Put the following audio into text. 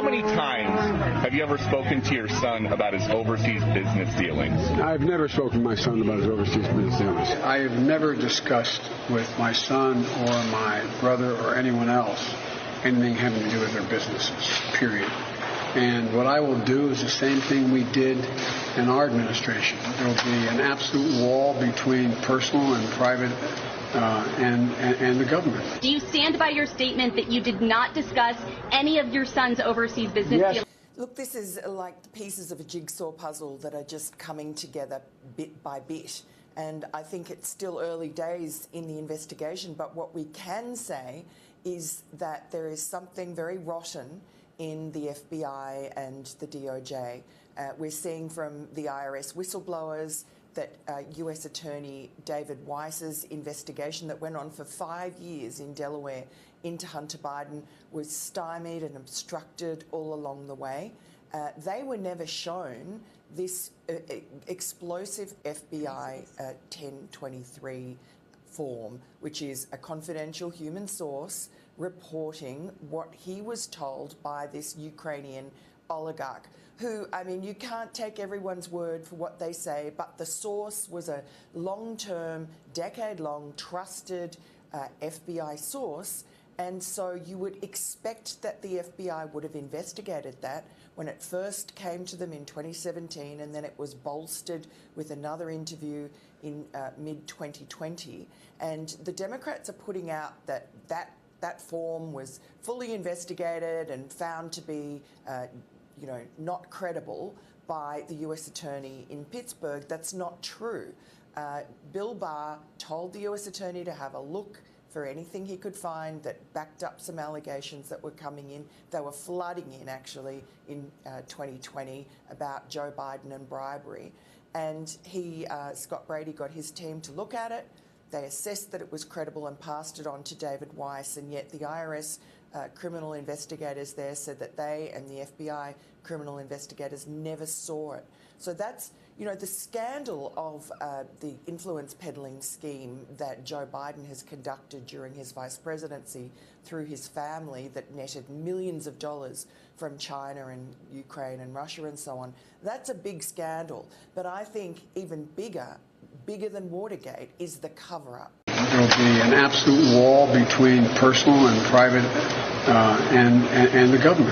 many times have you ever spoken to your son about his overseas business dealings? I've never spoken to my son about his overseas business dealings. I have never discussed with my son or my brother or anyone else anything having to do with their businesses, period. And what I will do is the same thing we did in our administration. There will be an absolute wall between personal and private and the government. Do you stand by your statement that you did not discuss any of your son's overseas business dealings? Look, this is like the pieces of a jigsaw puzzle that are just coming together bit by bit. And I think it's still early days in the investigation, but what we can say is that there is something very rotten in the FBI and the DOJ. We're seeing from the IRS whistleblowers that US Attorney David Weiss's investigation that went on for 5 years in Delaware into Hunter Biden was stymied and obstructed all along the way. They were never shown this explosive FBI 1023 form, which is a confidential human source reporting what he was told by this Ukrainian oligarch who, I mean, you can't take everyone's word for what they say, but the source was a long-term, decade-long, trusted FBI source. And so you would expect that the FBI would have investigated that when it first came to them in 2017, and then it was bolstered with another interview in mid-2020. And the Democrats are putting out that form was fully investigated and found to be, not credible by the US Attorney in Pittsburgh. That's not true. Bill Barr told the US Attorney to have a look for anything he could find that backed up some allegations that were coming in. They were flooding in, actually, in 2020 about Joe Biden and bribery. And Scott Brady got his team to look at it. They assessed that it was credible and passed it on to David Weiss, and yet the IRS criminal investigators there said that they and the FBI criminal investigators never saw it. So that's, the scandal of the influence peddling scheme that Joe Biden has conducted during his vice presidency through his family that netted millions of dollars from China and Ukraine and Russia and so on. That's a big scandal. But I think even bigger than Watergate is the cover-up. There will be an absolute wall between personal and private and the government.